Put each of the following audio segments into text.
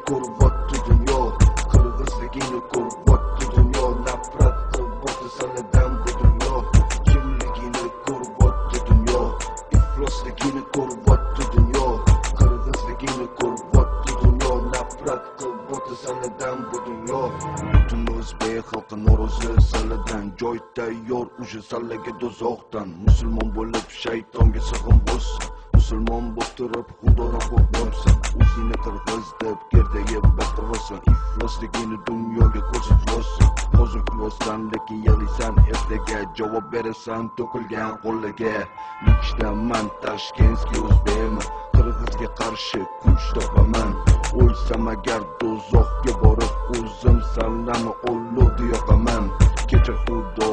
ko'ryapti dunyo, qirg'izligini ko'ryapti dunyo, nafrat qilyapti sanadan bu dunyo, kimligini ko'ryapti dunyo, iflosligini ko'ryapti dunyo, qirg'izligini ko'ryapti dunyo, nafrat qilyapti sanadan bu dunyo. Butun o'zbek xalqi norozi sanadan, joy tayyor o'sha sallaga do'zaxdan. Musulmon bo'lib shaytonga sig'in bo'lsin, musulmon bo'lib turib xudodan qo'rqmaysan, o'zingni qirg'iz deb gerdayib baqirasan, iflosligini dunyoga ko'rsatmaysan. Hozir iflosdan lekin yig'laysan, ertaga javob berasan to'kilgan qo'llarga. Nechtaman tashkentskiy o'zbekman, qirg'izga qarshi kuch topaman. O'lsam agar do'zaxga borib o'zim sallani olib yoqaman. Kechir xudo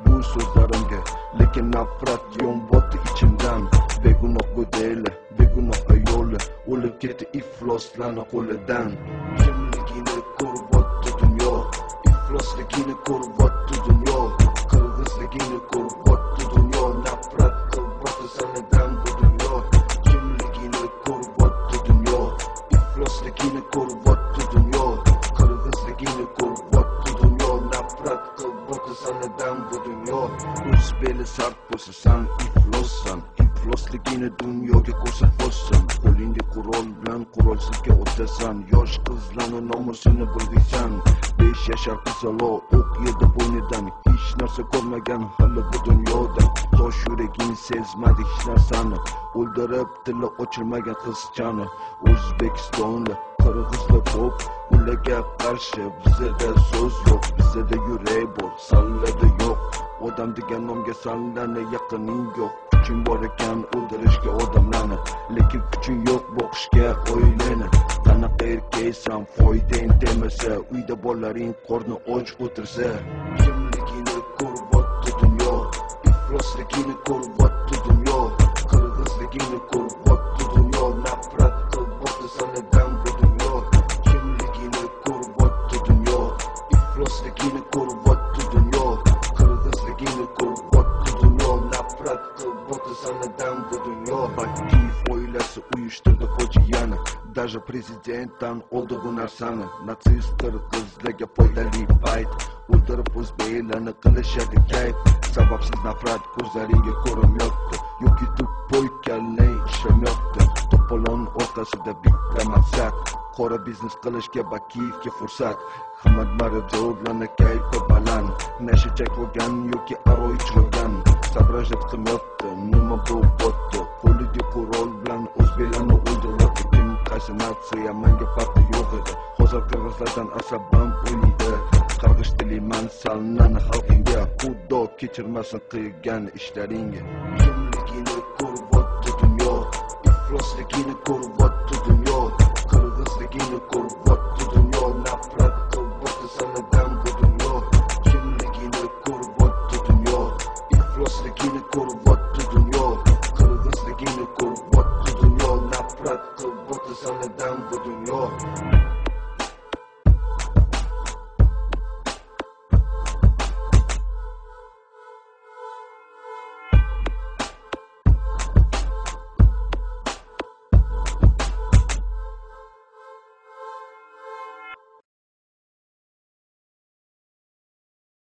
bu so'zlarimga, lekin nafrat yonbotdi ichimdan. Begunoh go'dayli, begunoh ayoli o'lib ketdi ifloslarni qo'lidan. Kimligini ko'ryapti dunyo, iflosligini ko'ryapti dunyo, qirg'izligini ko'ryapti dunyo, nafrat qilyapti sanadan bu dunyo. Kimligini ko'ryapti dunyo, iflosligini ko'ryapti dunyo, qirg'izligini ko'ryapti dunyo, nafrat qilyapti sanadan bu dunyo. O'z beli sart bo'lsa san iflossan, iflosligini dunyoga ko'rsatmaysan. Qo'lingda qurol bilan qurolsizga o'tasan, yosh qizlarni nomusini bilg'iysan. 5 yashar qizaloq o'q yedi bo'ynidan, hech narsa ko'rmagan hali bu dunyoda. Tosh yuraging sezmadi hech narsani, o'ldirib tili ochilmagan qizchani. O'zbekistonda qirg'izlar ko'p, ularga qarshi bizada so'z yo'q, bizada yurak bor, sallada yo'q. Odam degan nomga sallani yaqining yo'q. Kuching bor ekan o'ldirishga odamlarni, lekin kuching yo'q boqishga oilani. Qanaqa erkaksan foydang demasa, uyda bolalaring qorni och o'tirsa. Kimligini ko'ryapti dunyo, iflosligini ko'ryapti dunyo, qirg'izligini ko'ryapti dunyo, nafrat qilyapti sanadan bu dunyo. Kimligini ko'ryapti dunyo, iflosligini ko'ryapti dunyo, qirg'izligini ko'ryapti dunyo, nafrat qilyapti sanadan bu dunyo. Bakkiyev oilasi uyushtirdi fojiani, даже prezidentdan oldi bu narsani. Natsistlar qizlarga foydali payt, o'ldirib o'zbeklarni qilishadi kayf. Sababsiz nafrat ko'zlaringga ko'rinmayapti, yoki tuppoy kallang ishlamyapti. To'polon orqasida bitta maqsad, qora biznes qilishga Bakiyevga fursat. Hamma marodorlarni kayfi baland, nasha chaqirgan yoki aro ichirgan. Sabrajat qilmayapti, nima bo'lyapti? Qo'lida qurol bilan o'zbeklarni o'ldiryapti. Kim qaysi natsiya, menga farqi yo'q edi. Hozir qirg'izlardan asabam o'ynaydi. Qarg'ish tilayman salnani xalqingga, xudo kechirmasin qilgan ishlaringga. Kimligini ko'ryapti dunyo, iflosligini ko'ryapti dunyo, qirg'izligini ko'ryapti dunyo.